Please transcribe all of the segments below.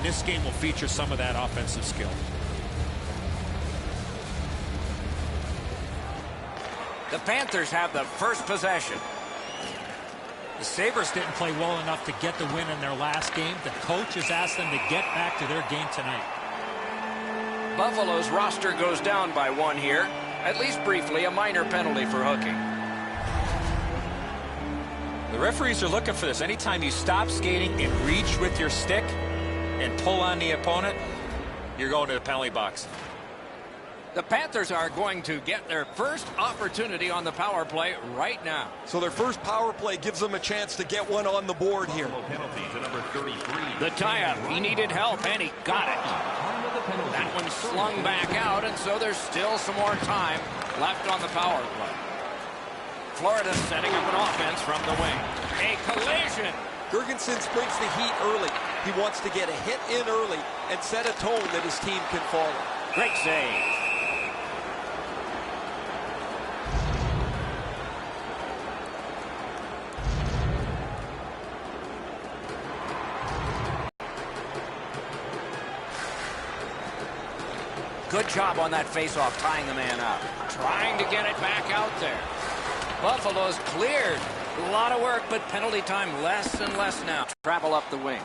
this game will feature some of that offensive skill. The Panthers have the first possession. The Sabres didn't play well enough to get the win in their last game. The coach has asked them to get back to their game tonight. Buffalo's roster goes down by 1 here. At least briefly, a minor penalty for hooking. The referees are looking for this. Anytime you stop skating and reach with your stick and pull on the opponent, you're going to the penalty box. The Panthers are going to get their first opportunity on the power play right now. So their first power play gives them a chance to get one on the board here. The tie-up. He needed help, and he got it. That one slung back out, and so there's still some more time left on the power play. Florida setting up an offense from the wing. A collision. Girgensons brings the heat early. He wants to get a hit in early and set a tone that his team can follow. Great save. Good job on that faceoff, tying the man up. Trying to get it back out there. Buffalo's cleared. A lot of work, but penalty time less and less now. Travel up the wing.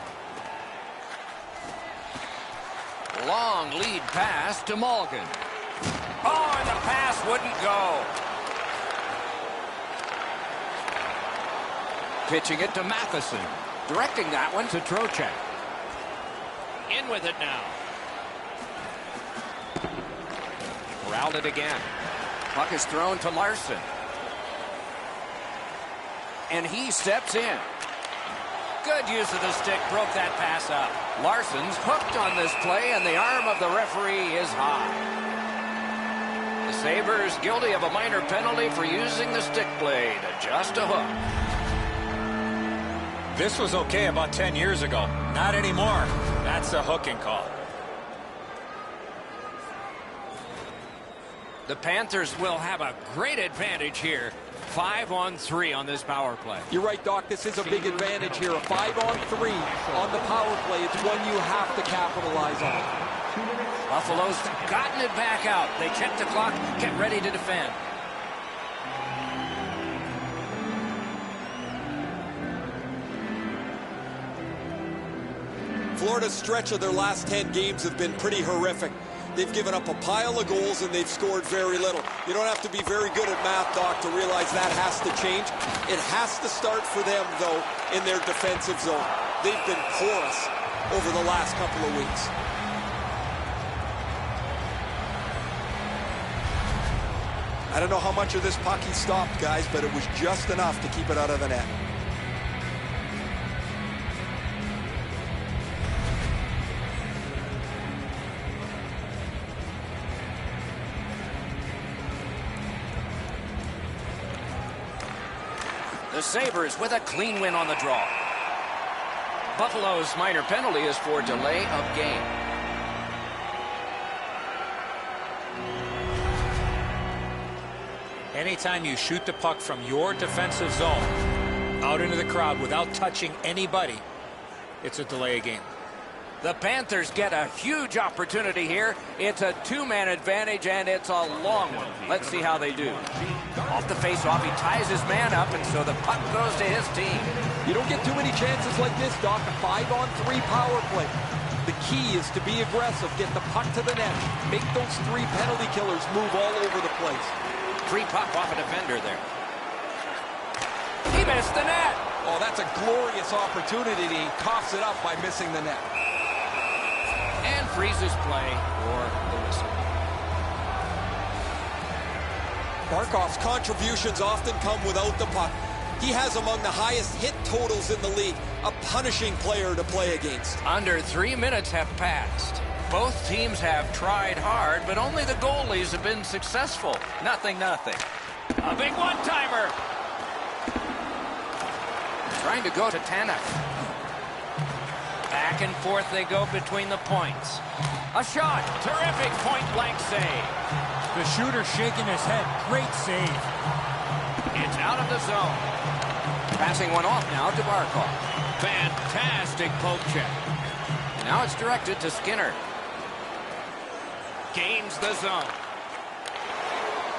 Long lead pass to Malgin. Oh, and the pass wouldn't go. Pitching it to Matheson. Directing that one to Trocheck. In with it now. Corralled it again. Puck is thrown to Larson. And he steps in. Good use of the stick, broke that pass up. Larson's hooked on this play, and the arm of the referee is high. The Sabres guilty of a minor penalty for using the stick blade. Just a hook. This was okay about 10 years ago. Not anymore. That's a hooking call. The Panthers will have a great advantage here. 5-on-3 on this power play. You're right, Doc. This is a big advantage here. A 5-on-3 on the power play. It's one you have to capitalize on. Buffalo's gotten it back out. They check the clock, get ready to defend. Florida's stretch of their last 10 games have been pretty horrific. They've given up a pile of goals, and they've scored very little. You don't have to be very good at math, Doc, to realize that has to change. It has to start for them, though, in their defensive zone. They've been porous over the last couple of weeks. I don't know how much of this puck he stopped, guys, but it was just enough to keep it out of the net. The Sabres with a clean win on the draw. Buffalo's minor penalty is for delay of game. Anytime you shoot the puck from your defensive zone out into the crowd without touching anybody, it's a delay of game. The Panthers get a huge opportunity here. It's a two-man advantage, and it's a long one. Let's see how they do. Off the face-off, he ties his man up, and so the puck goes to his team. You don't get too many chances like this, Doc. A 5-on-3 power play. The key is to be aggressive, get the puck to the net, make those 3 penalty killers move all over the place. Free puck off a defender there. He missed the net. Oh, that's a glorious opportunity. He coughs it up by missing the net. And freezes play for the whistle. Barkov's contributions often come without the puck. He has among the highest hit totals in the league. A punishing player to play against. Under 3 minutes have passed. Both teams have tried hard, but only the goalies have been successful. Nothing. A big one-timer. Trying to go to Tanev. Back and forth they go between the points. A shot. Terrific point-blank save. The shooter shaking his head. Great save. It's out of the zone. Passing one off now to Barkov. Fantastic poke check. Now it's directed to Skinner. Gains the zone.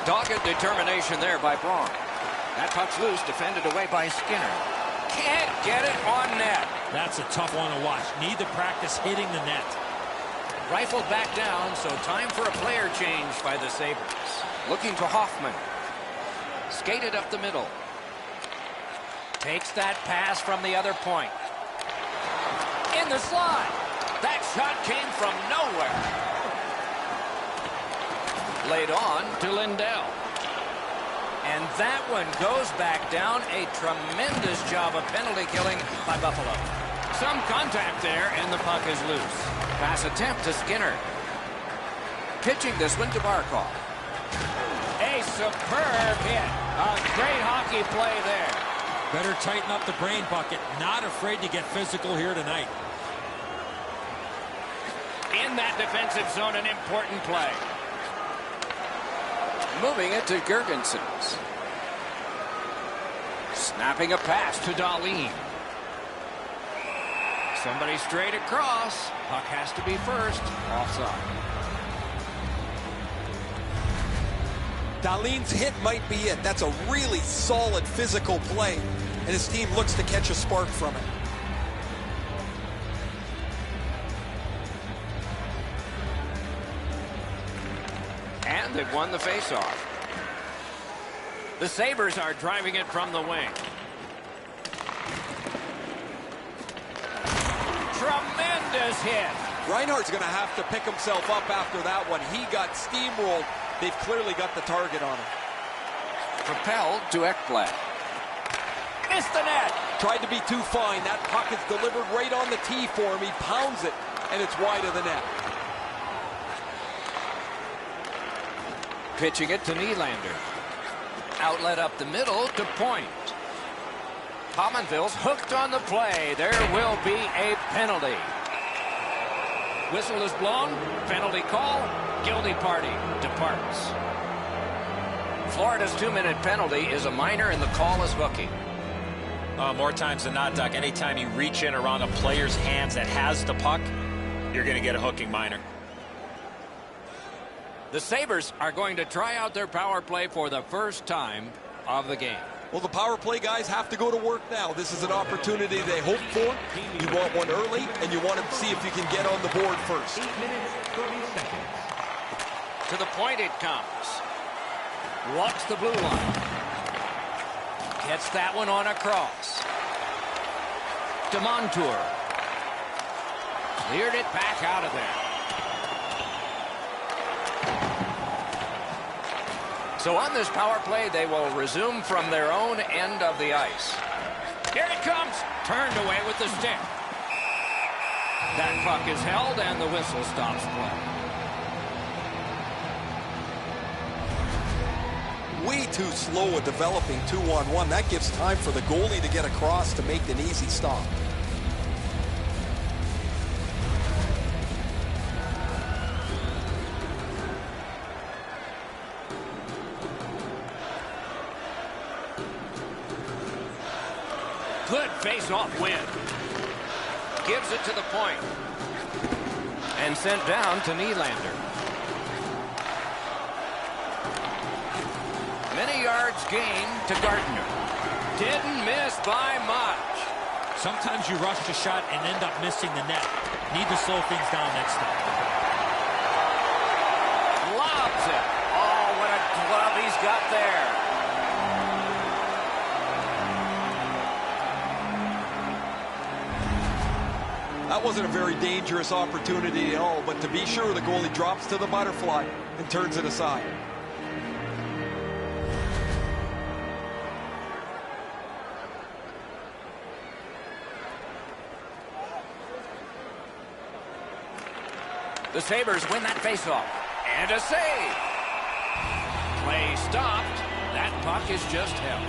Dogged determination there by Braun. That puck's loose, defended away by Skinner. Can't get it on net. That's a tough one to watch. Need to practice hitting the net. Rifled back down, so time for a player change by the Sabres. Looking to Hoffman. Skated up the middle. Takes that pass from the other point. In the slide. That shot came from nowhere. Laid on to Lindell. And that one goes back down. A tremendous job of penalty killing by Buffalo. Some contact there, and the puck is loose. Pass attempt to Skinner. Pitching this one to Barkov. A superb hit. A great hockey play there. Better tighten up the brain bucket. Not afraid to get physical here tonight. In that defensive zone, an important play. Moving it to Girgensons. Snapping a pass to Dahlin. Somebody straight across. Puck has to be first. Offside. Dahlin's hit might be it. That's a really solid physical play, and his team looks to catch a spark from it. And they've won the faceoff. The Sabres are driving it from the wing. Tremendous hit. Reinhart's going to have to pick himself up after that one. He got steamrolled. They've clearly got the target on him. Propelled to Ekblad. Missed the net. Tried to be too fine. That puck is delivered right on the tee for him. He pounds it, and it's wide of the net. Pitching it to Nylander. Outlet up the middle to Point. Pominville's hooked on the play. There will be a penalty. Whistle is blown. Penalty call. Guilty party departs. Florida's 2-minute penalty is a minor, and the call is hooking. More times than not, Doc, anytime you reach in around a player's hands that has the puck, you're going to get a hooking minor. The Sabres are going to try out their power play for the first time of the game. Well, the power play guys have to go to work now. This is an opportunity they hope for. You want one early, and you want to see if you can get on the board first. 8 minutes, 30 seconds. To the point it comes. Walks the blue line. Gets that one on across. To Montour. Cleared it back out of there. So on this power play, they will resume from their own end of the ice. Here it comes. Turned away with the stick. That puck is held, and the whistle stops play. Way too slow at developing 2-on-1. That gives time for the goalie to get across to make an easy stop. Good face-off win. Gives it to the point. And sent down to Nylander. Many yards gained to Gardner. Didn't miss by much. Sometimes you rush the shot and end up missing the net. Need to slow things down next time. Lobs it. Oh, what a glove he's got there. That wasn't a very dangerous opportunity at all, but to be sure, the goalie drops to the butterfly and turns it aside. The Sabres win that faceoff. And a save. Play stopped. That puck is just held.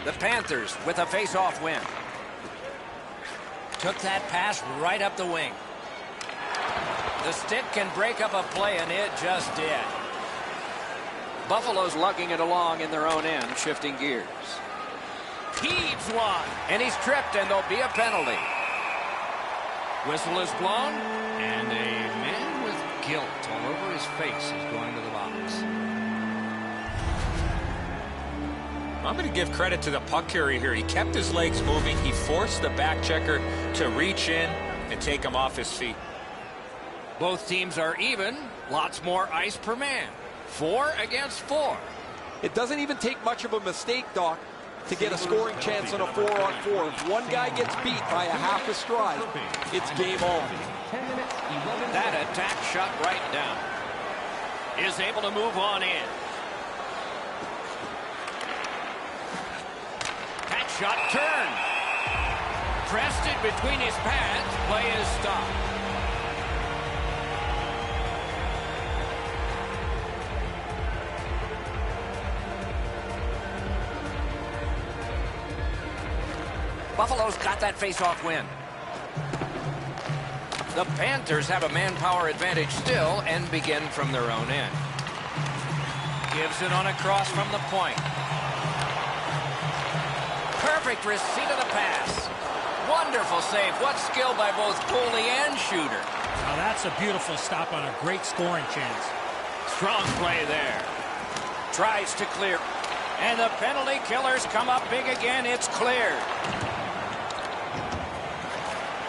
The Panthers with a face-off win. Took that pass right up the wing. The stick can break up a play, and it just did. Buffalo's lugging it along in their own end, shifting gears. Heaves one, and he's tripped, and there'll be a penalty. Whistle is blown, and a man with guilt all over his face is going to the box. I'm going to give credit to the puck carrier here. He kept his legs moving. He forced the back checker to reach in and take him off his feet. Both teams are even. Lots more ice per man. 4 against 4. It doesn't even take much of a mistake, Doc, to get a scoring chance on a 4-on-4. If one guy gets beat by a half a stride, it's game on. That attack shut right down. Is able to move on in. That shot turned. Pressed it between his pads. Play is stopped. Buffalo's got that face-off win. The Panthers have a manpower advantage still and begin from their own end. Gives it on a cross from the point. Perfect receipt of the pass. Wonderful save. What skill by both goalie and shooter. Now that's a beautiful stop on a great scoring chance. Strong play there. Tries to clear. And the penalty killers come up big again. It's cleared.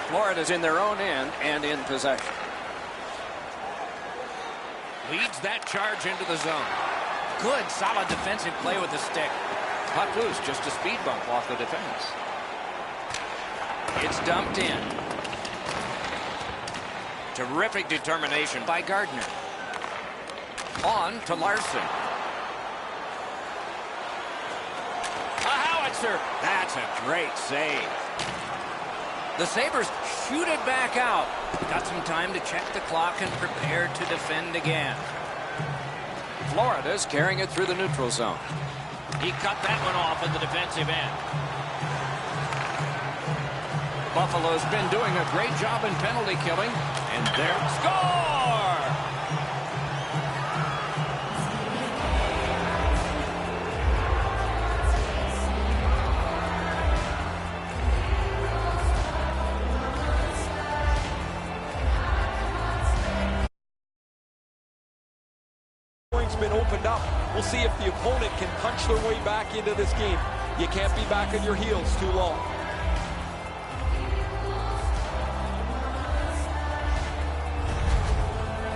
Florida's in their own end and in possession. Leads that charge into the zone. Good, solid defensive play with the stick. Puck loose, just a speed bump off the defense. It's dumped in. Terrific determination by Gardner. On to Larson. A howitzer. That's a great save. The Sabres shoot it back out. Got some time to check the clock and prepare to defend again. Florida's carrying it through the neutral zone. He cut that one off in the defensive end. Buffalo's been doing a great job in penalty killing. And there, score! Been opened up. We'll see if the opponent can punch their way back into this game. You can't be back on your heels too long.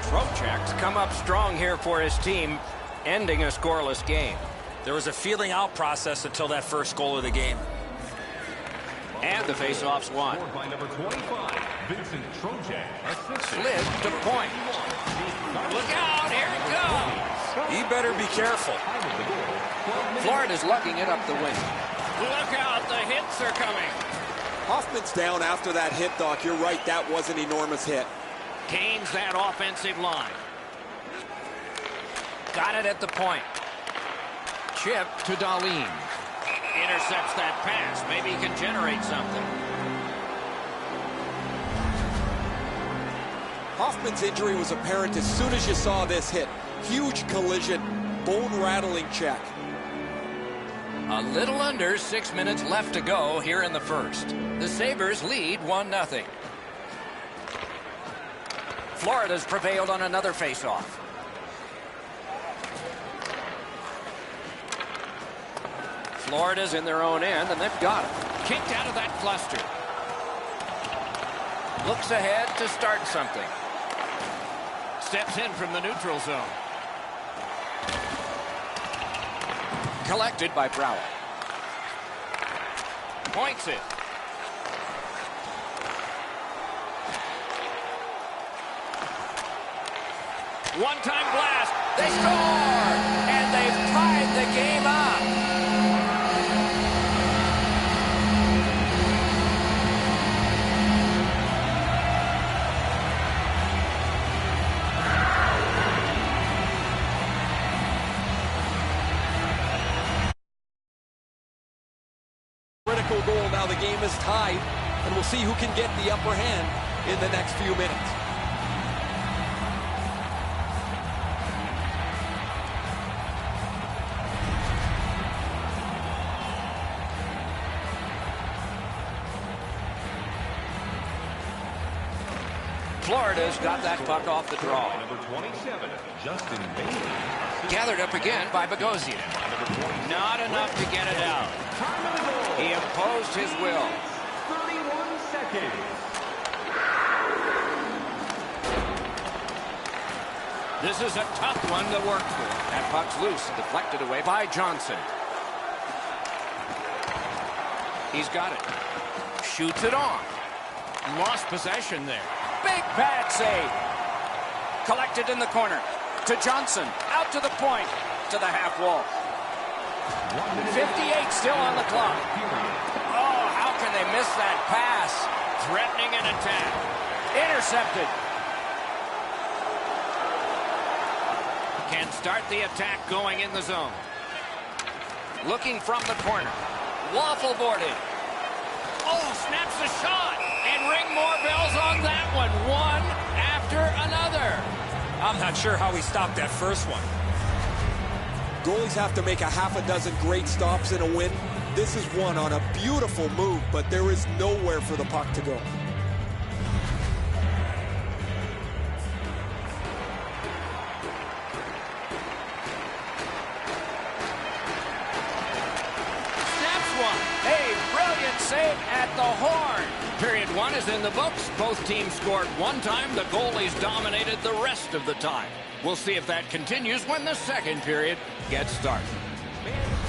Trocheck's come up strong here for his team, ending a scoreless game. There was a feeling out process until that first goal of the game. And the faceoff's won. By number 25, Vincent Trocheck. Slid to point. Look out, here it goes. He better be careful. Florida's lugging it up the wing. Look out, the hits are coming. Hoffman's down after that hit, Doc. You're right, that was an enormous hit. Gains that offensive line. Got it at the point. Chip to Dahlin. Intercepts that pass. Maybe he can generate something. Hoffman's injury was apparent as soon as you saw this hit. Huge collision, bone-rattling check. A little under 6 minutes left to go here in the first. The Sabres lead 1-0. Florida's prevailed on another faceoff. Florida's in their own end, and they've got it. Kicked out of that cluster. Looks ahead to start something. Steps in from the neutral zone. Collected by Brower. Points it. One-time blast. They score! And they've tied the game up. Critical goal. Now the game is tied, and we'll see who can get the upper hand in the next few minutes. Florida's got that puck off the draw. Number 27, Justin Bailey. Gathered up again by Bogosian. Not enough to get it out. Time of the goal. He imposed his will. 31 seconds. This is a tough one to work for. That puck's loose, deflected away by Johnson. He's got it. Shoots it on. Lost possession there. Big pad save. Collected in the corner. To Johnson. Out to the point. To the half wall. 58 still on the clock. Oh, how can they miss that pass? Threatening an attack. Intercepted. Can start the attack going in the zone. Looking from the corner. Waffle boarded. Oh, snaps the shot. And ring more bells on that one. One after another. I'm not sure how he stopped that first one. Goalies have to make a half a dozen great stops in a win. This is one on a beautiful move, but there is nowhere for the puck to go. Save at the horn. Period one is in the books. Both teams scored one time. The goalies dominated the rest of the time. We'll see if that continues when the second period gets started.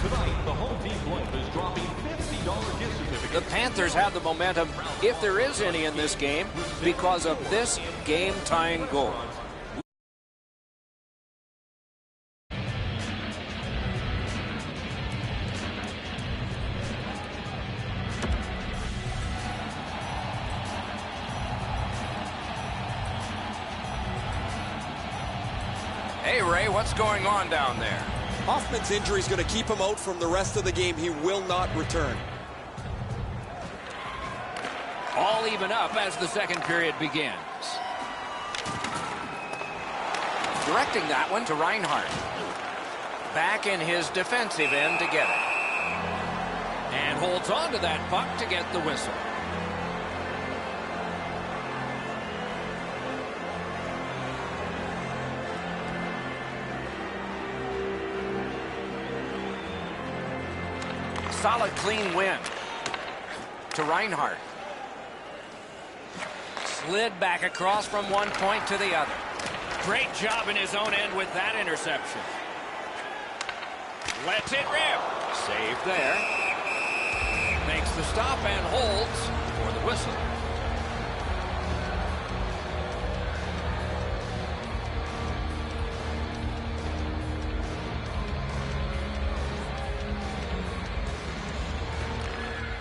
Tonight, the home team blunt is dropping $50 gift certificate. The Panthers have the momentum, if there is any in this game, because of this game-tying goal. Hey, Ray, what's going on down there? Hoffman's injury is going to keep him out from the rest of the game. He will not return. All even up as the second period begins. Directing that one to Reinhart. Back in his defensive end to get it. And holds on to that puck to get the whistle. Solid, clean win. To Reinhart. Slid back across from one point to the other. Great job in his own end with that interception. Lets it rip. Save there. Makes the stop and holds for the whistle.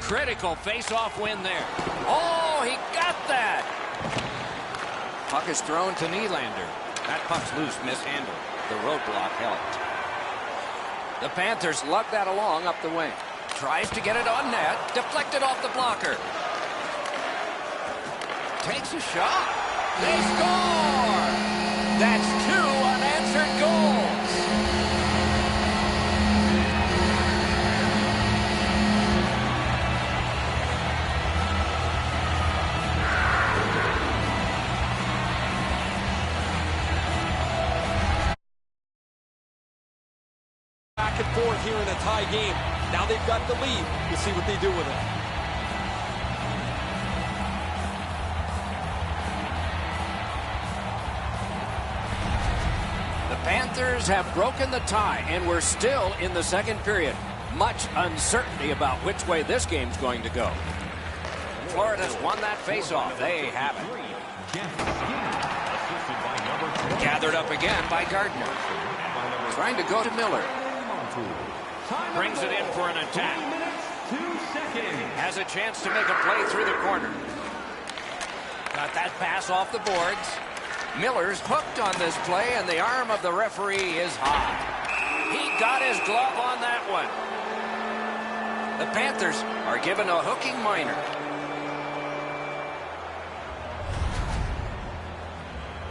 Critical face-off win there. Oh, he got that. Puck is thrown to Nylander. That puck's loose, mishandled. The roadblock helped. The Panthers lug that along up the wing. Tries to get it on net. Deflected off the blocker. Takes a shot. They score! That's 2 unanswered goals. Back and forth here in a tie game. Now they've got the lead. We'll see what they do with it. The Panthers have broken the tie, and we're still in the second period. Much uncertainty about which way this game's going to go. Florida's won that faceoff. They have it. Gathered up again by Gardner. Trying to go to Miller. Brings it in for an attack. Has a chance to make a play through the corner. Got that pass off the boards. Miller's hooked on this play, and the arm of the referee is high. He got his glove on that one. The Panthers are given a hooking minor.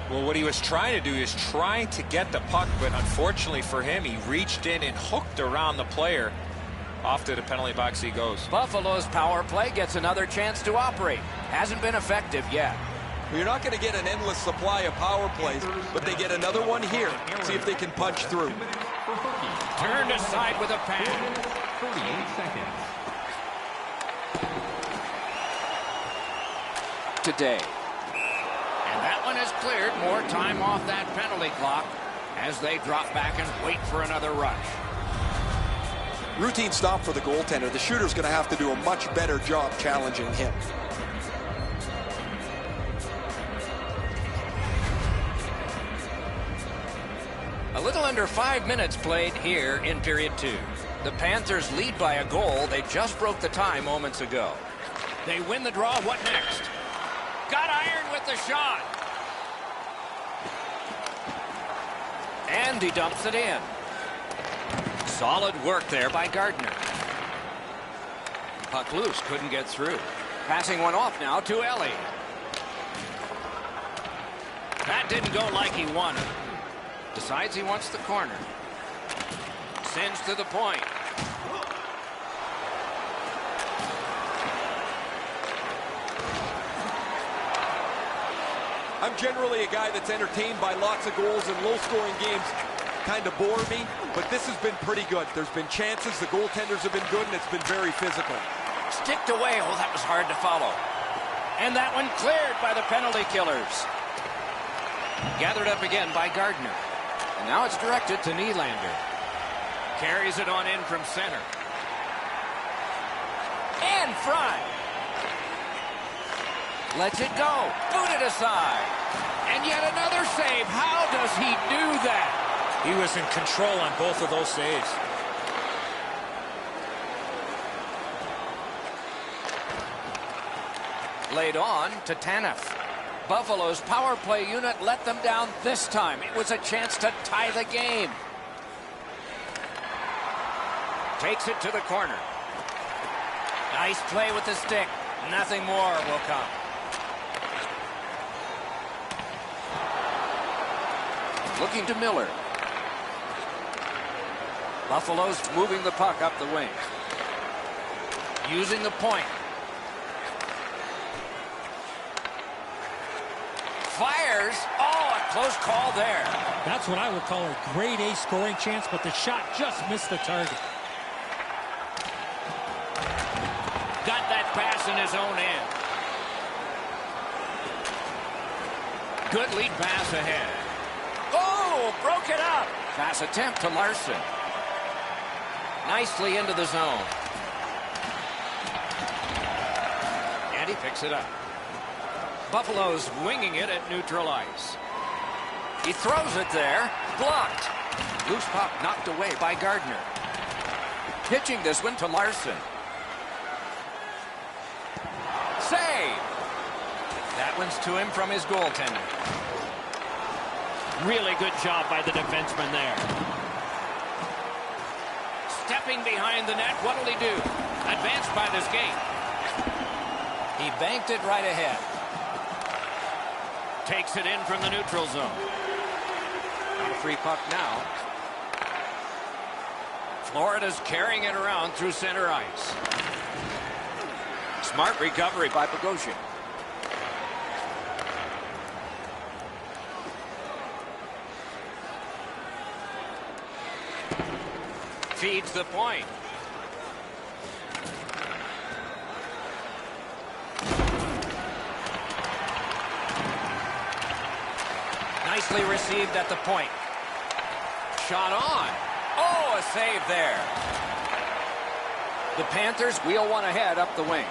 Well, what he was trying to do is trying to get the puck, but unfortunately for him, he reached in and hooked around the player. Off to the penalty box he goes. Buffalo's power play gets another chance to operate. Hasn't been effective yet. You're not going to get an endless supply of power plays, but they get another one here. See if they can punch through. Turned aside with a pad. 38 seconds. Today. And that one is cleared. More time off that penalty clock as they drop back and wait for another rush. Routine stop for the goaltender. The shooter's going to have to do a much better job challenging him. A little under 5 minutes played here in period 2. The Panthers lead by a goal. They just broke the tie moments ago. They win the draw. What next? Got iron with the shot. And he dumps it in. Solid work there by Gardner. Puck loose. Couldn't get through. Passing one off now to Ellie. That didn't go like he wanted. Decides he wants the corner. Sends to the point. I'm generally a guy that's entertained by lots of goals, and low-scoring games kind of bore me, but this has been pretty good. There's been chances, the goaltenders have been good, and it's been very physical. Sticked away. Oh, that was hard to follow. And that one cleared by the penalty killers. Gathered up again by Gardner. And now it's directed to Nylander. Carries it on in from center. And Fry. Lets it go. Booted aside. And yet another save. How does he do that? He was in control on both of those saves. Laid on to Tanev. Buffalo's power play unit let them down this time. It was a chance to tie the game. Takes it to the corner. Nice play with the stick. Nothing more will come. Looking to Miller. Buffalo's moving the puck up the wing. Using the point. Fires. Oh, a close call there. That's what I would call a grade A scoring chance, but the shot just missed the target. Got that pass in his own end. Good lead pass ahead. Oh, broke it up. Pass attempt to Larson. Nicely into the zone. And he picks it up. Buffalo's winging it at neutral ice. He throws it there. Blocked. Loose puck knocked away by Gardner. Pitching this one to Larson. Save. That one's to him from his goaltender. Really good job by the defenseman there. Stepping behind the net. What'll he do? Advanced by the skate. He banked it right ahead. Takes it in from the neutral zone. On a free puck now. Florida's carrying it around through center ice. Smart recovery by Bogosian. Feeds the point. Nicely received at the point. Shot on. Oh, a save there. The Panthers wheel one ahead up the wing.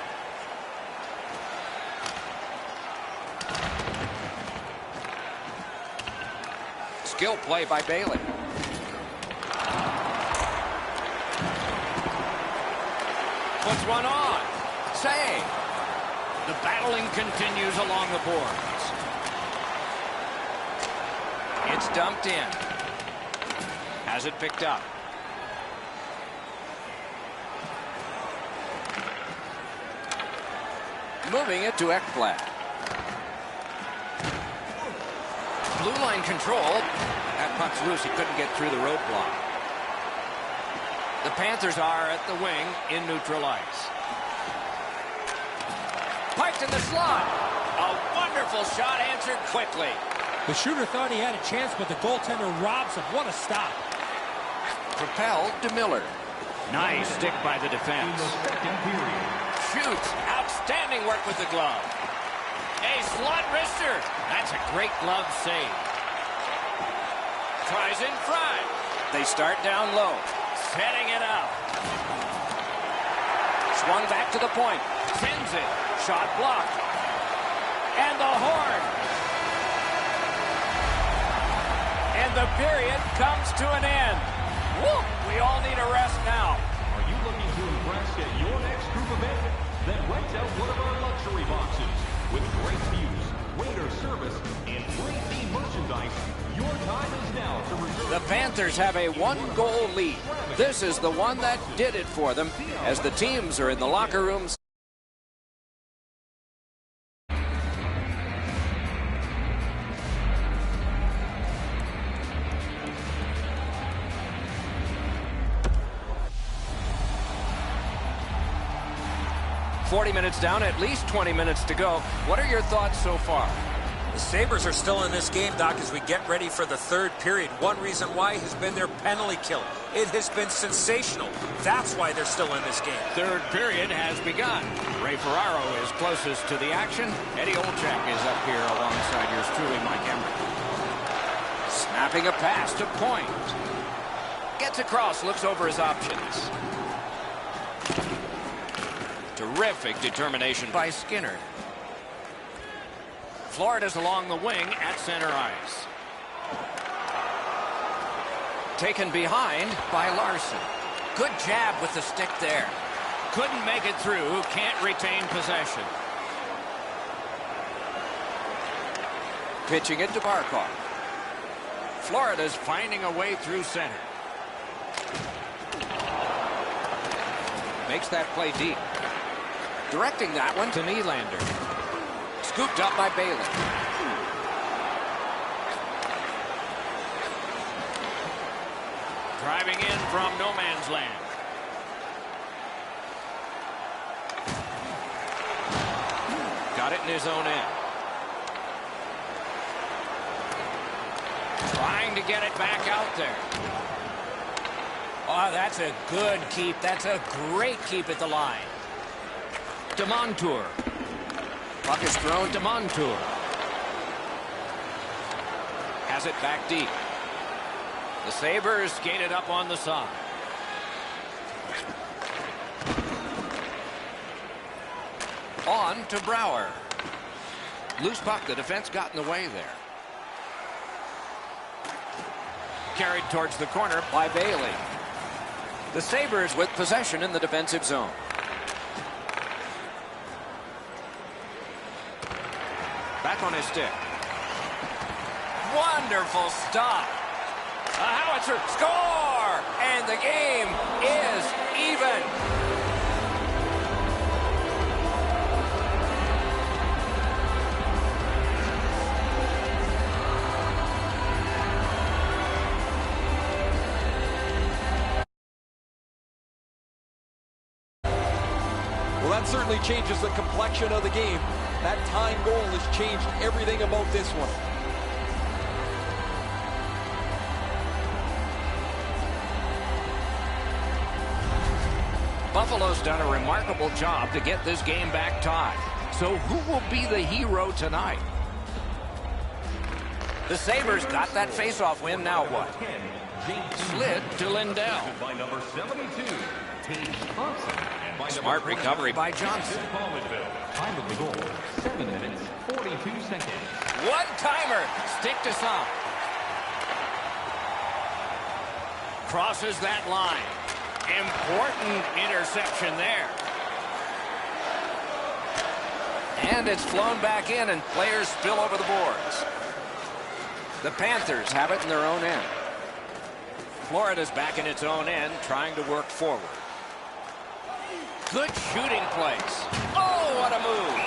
Skill play by Bailey. Puts one on. Save. The battling continues along the boards. It's dumped in. Has it picked up. Moving it to Ekblad. Blue line control. That puck's loose. He couldn't get through the roadblock. The Panthers are at the wing in neutral ice. Piped in the slot. A wonderful Beautiful shot answered quickly. The shooter thought he had a chance, but the goaltender robs him. What a stop. Propelled to Miller. Nice stick by the defense. In the second period. Shoots. Outstanding work with the glove. A slot wrister. That's a great glove save. Tries in front. They start down low. Setting it up. Swung back to the point. Sends it. Shot blocked. And the horn. And the period comes to an end. Woo! We all need a rest now. Are you looking to impress at your next group event? Then rent out one of our luxury boxes. With great views, waiter service, and free team merchandise, your time is now to reserve. The Panthers have a one-goal lead. This is the one that did it for them as the teams are in the locker rooms. "40 minutes down, at least 20 minutes to go. What are your thoughts so far?" The Sabres are still in this game, Doc, as we get ready for the third period. One reason why has been their penalty kill. It has been sensational. That's why they're still in this game. Third period has begun. Ray Ferraro is closest to the action. Eddie Olczyk is up here alongside yours truly, Mike Emery. Snapping a pass to point. Gets across, looks over his options. Terrific determination by Skinner. Florida's along the wing at center ice. Taken behind by Larson. Good jab with the stick there. Couldn't make it through. Can't retain possession. Pitching it to Barkov. Florida's finding a way through center. Makes that play deep. Directing that one to Nylander. Scooped up by Bailey. Driving in from no man's land. Got it in his own end. Trying to get it back out there. Oh, that's a good keep. That's a great keep at the line. To Montour. Puck is thrown to Montour. Has it back deep. The Sabres gain it up on the side. On to Brouwer. Loose puck. The defense got in the way there. Carried towards the corner by Bailey. The Sabres with possession in the defensive zone. Back on his stick. Wonderful stop. A howitzer. Score! And the game is even. Well, that certainly changes the complexion of the game. That tying goal has changed everything about this one. Buffalo's done a remarkable job to get this game back tied. So who will be the hero tonight? The Sabres got that faceoff win. Now what? Slid to Lindell. By number 72, Paige Thompson. And by Smart recovery by Johnson. Time of the goal, 7 minutes, 42 seconds. One-timer. Stick to some. Crosses that line. Important interception there. And it's flown back in, and players spill over the boards. The Panthers have it in their own end. Florida's back in its own end, trying to work forward. Good shooting place. Oh, what a move.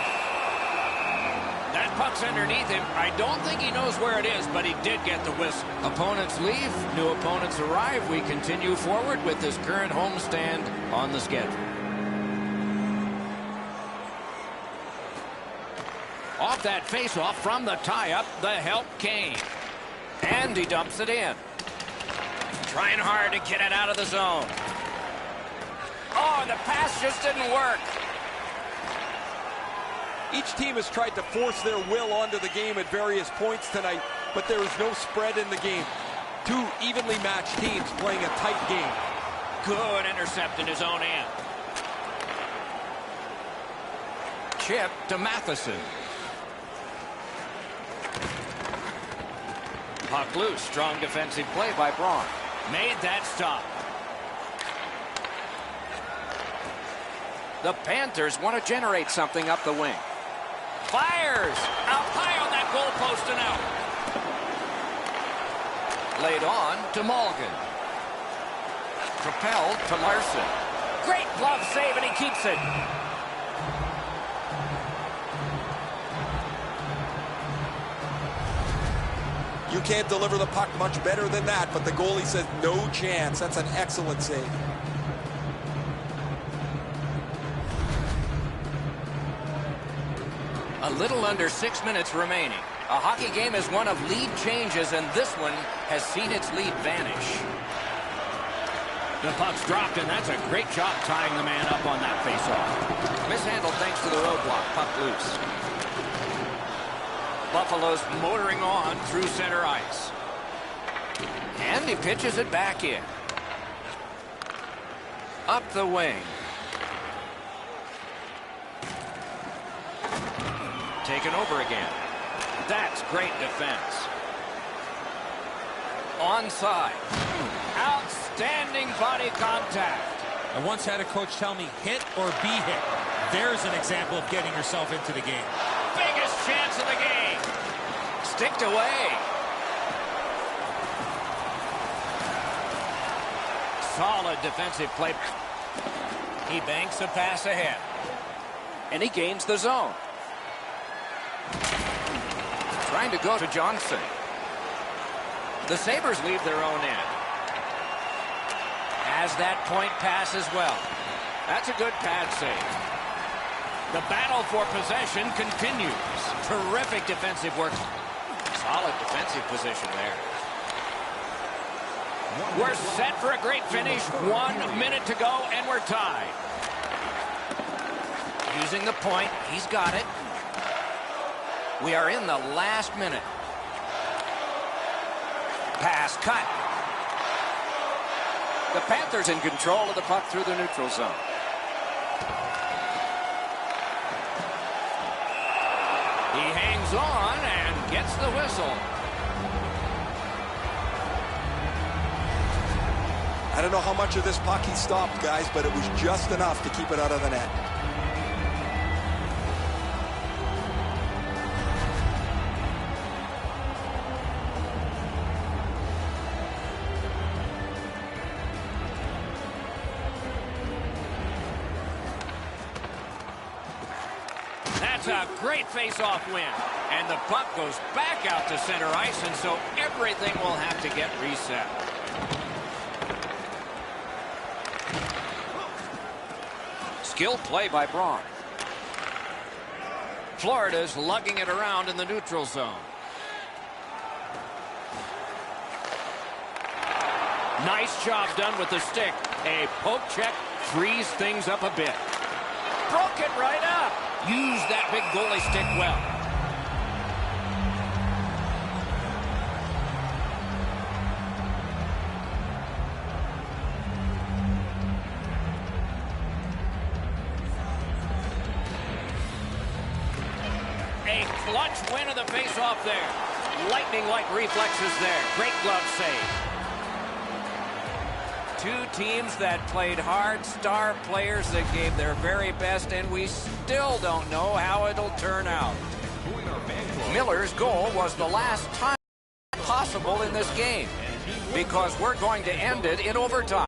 That puck's underneath him. I don't think he knows where it is, but he did get the whistle. Opponents leave, new opponents arrive. We continue forward with this current homestand on the schedule. Off got that face-off from the tie-up. The help came. And he dumps it in. Trying hard to get it out of the zone. Oh, the pass just didn't work. Each team has tried to force their will onto the game at various points tonight, but there is no spread in the game. Two evenly matched teams playing a tight game. Good intercept in his own end. Chip to Matheson. Puck loose. Strong defensive play by Braun. Made that stop. The Panthers want to generate something up the wing. Fires! Out high on that goalpost and out. Laid on to Morgan. Propelled to Larson. Great glove save, and he keeps it. You can't deliver the puck much better than that, but the goalie says no chance. That's an excellent save. A little under 6 minutes remaining. A hockey game is one of lead changes, and this one has seen its lead vanish. The puck's dropped, and that's a great job tying the man up on that faceoff. Mishandled thanks to the roadblock. Puck loose. Buffalo's motoring on through center ice. And he pitches it back in. Up the wing. Taken over again. That's great defense. Onside. Outstanding body contact. I once had a coach tell me, hit or be hit. There's an example of getting yourself into the game. Biggest chance of the game. Sticked away. Solid defensive play. He banks a pass ahead. And he gains the zone. Trying to go to Johnson. The Sabres leave their own end. Has that point pass as well. That's a good pad save. The battle for possession continues. Terrific defensive work. Solid defensive position there. We're set for a great finish. 1 minute to go, and we're tied. Using the point. He's got it. We are in the last minute. Pass cut. The Panthers in control of the puck through the neutral zone. He hangs on and gets the whistle. I don't know how much of this puck he stopped, guys, but it was just enough to keep it out of the net. That's a great face-off win. And the puck goes back out to center ice, and so everything will have to get reset. Skilled play by Braun. Florida's lugging it around in the neutral zone. Nice job done with the stick. A poke check frees things up a bit. Broke it right up. Used that big goalie stick well. A clutch win of the face-off there. Lightning-like reflexes there. Great glove save. Two teams that played hard, star players that gave their very best, and we still don't know how it'll turn out. Miller's goal was the last time possible in this game because we're going to end it in overtime.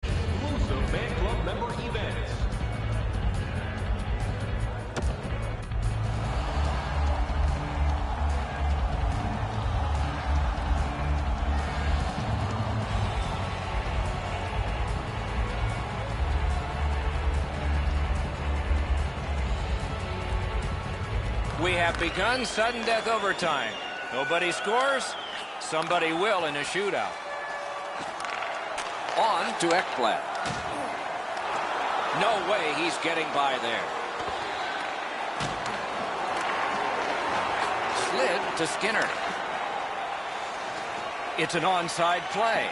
Exclusive fan club member events. We have begun sudden death overtime. Nobody scores. Somebody will in a shootout. On to Ekblad. No way he's getting by there. Slid to Skinner. It's an onside play.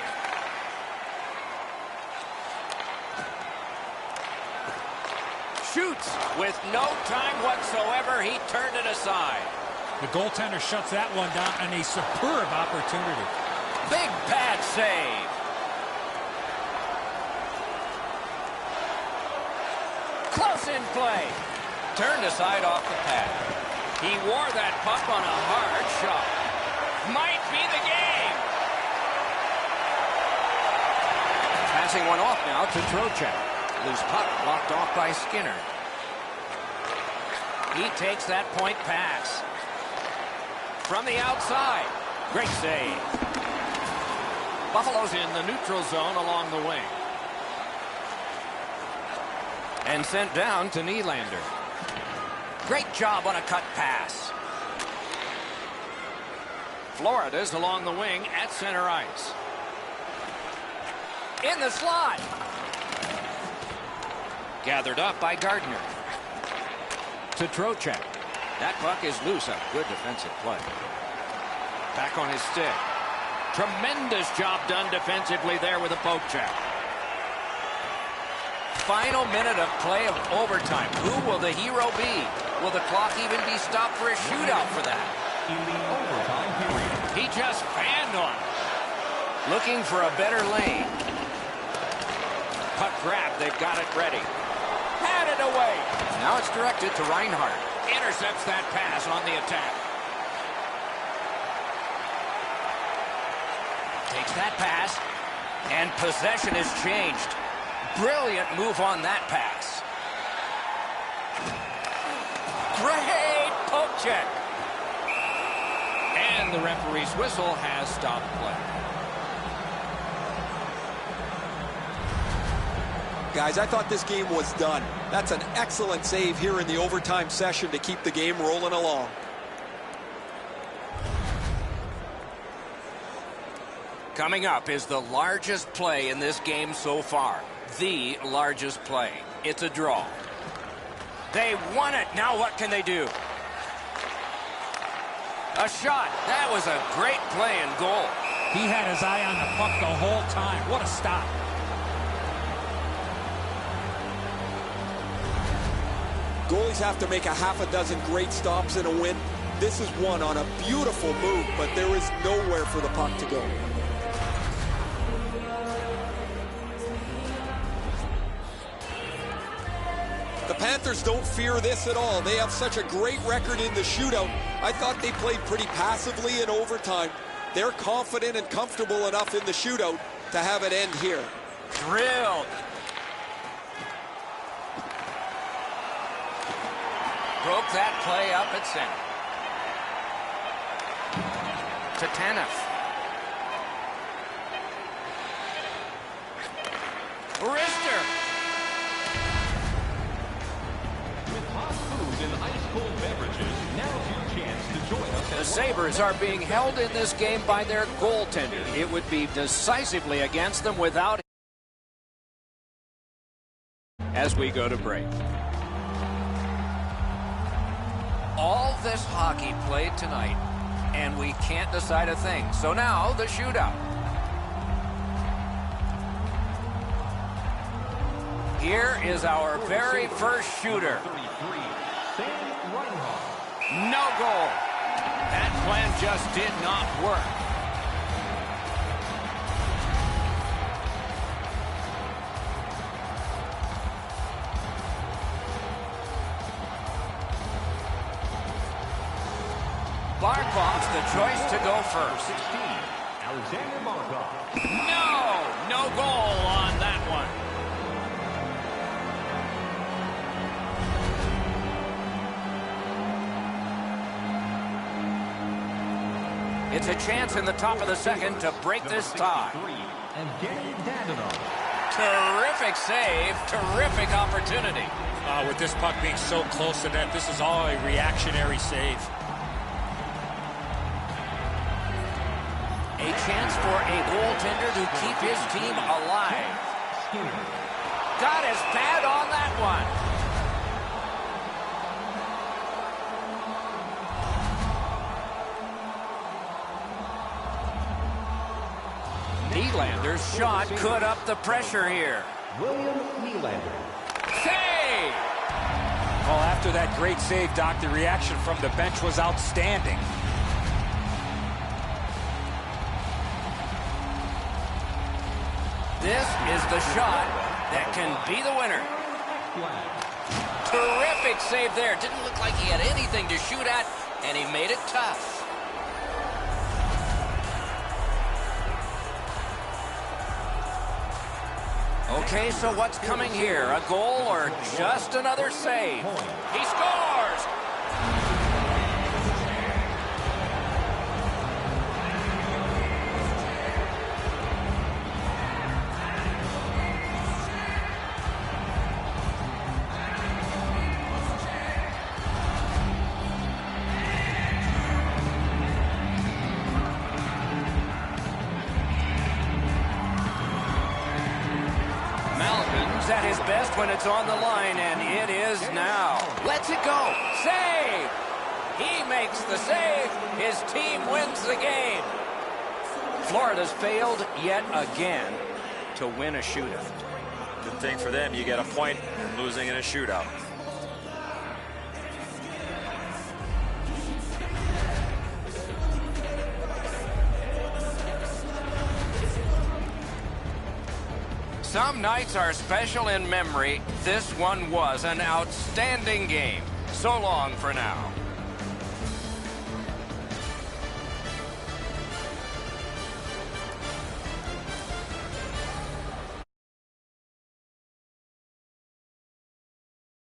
Shoots with no time whatsoever. He turned it aside. The goaltender shuts that one down, and a superb opportunity. Big pad save. Close in play. Turned aside off the pad. He wore that puck on a hard shot. Might be the game. Passing one off now to Trocheck. Loose puck blocked off by Skinner. He takes that point pass. From the outside. Great save. Buffalo's in the neutral zone along the wing. And sent down to Nylander. Great job on a cut pass. Florida's along the wing at center ice. In the slot. Gathered up by Gardner. To Trocheck. That puck is loose. A good defensive play. Back on his stick. Tremendous job done defensively there with a poke check. Final minute of play of overtime. Who will the hero be? Will the clock even be stopped for a shootout for that? In the overtime period. He just fanned on. Looking for a better lane. Puck grab. They've got it ready. Had it away. Now it's directed to Reinhart. Intercepts that pass on the attack. Takes that pass. And possession is changed. Brilliant move on that pass. Great poke check. And the referee's whistle has stopped play. Guys, I thought this game was done. That's an excellent save here in the overtime session to keep the game rolling along. Coming up is the largest play in this game so far. The largest play. It's a draw. They won it. Now what can they do? A shot. That was a great play and goal. He had his eye on the puck the whole time. What a stop. Goalies have to make a half a dozen great stops in a win. This is one on a beautiful move, but there is nowhere for the puck to go. The Panthers don't fear this at all. They have such a great record in the shootout. I thought they played pretty passively in overtime. They're confident and comfortable enough in the shootout to have it end here. Drilled. Broke that play up at center. To Tanev. Rister. With hot food and ice-cold beverages, now's your chance to join us. The Sabres are being held in this game by their goaltender. It would be decisively against them without him. As we go to break. All this hockey played tonight, and we can't decide a thing. So now the shootout. Here is our very first shooter. 33, Sam Reinhart. No goal. That plan just did not work. Barkov's the choice to go first. 16, Alexander Barkov. No goal on that one. It's a chance in the top of the second to break this tie. And Danny Dadonov. Terrific save, terrific opportunity. With this puck being so close to net, this is all a reactionary save. A chance for a goaltender to keep his team alive. Got his pad on that one. Nylander's shot could up the pressure here. William Nylander. Save! Well, after that great save, Doc, the reaction from the bench was outstanding. This is the shot that can be the winner. Terrific save there. Didn't look like he had anything to shoot at, and he made it tough. Okay, so what's coming here? A goal or just another save? He scores! At his best when it's on the line, and it is now. Lets it go. Save! He makes the save. His team wins the game. Florida's failed yet again to win a shootout. Good thing for them, you get a point losing in a shootout. Some nights are special in memory. This one was an outstanding game. So long for now.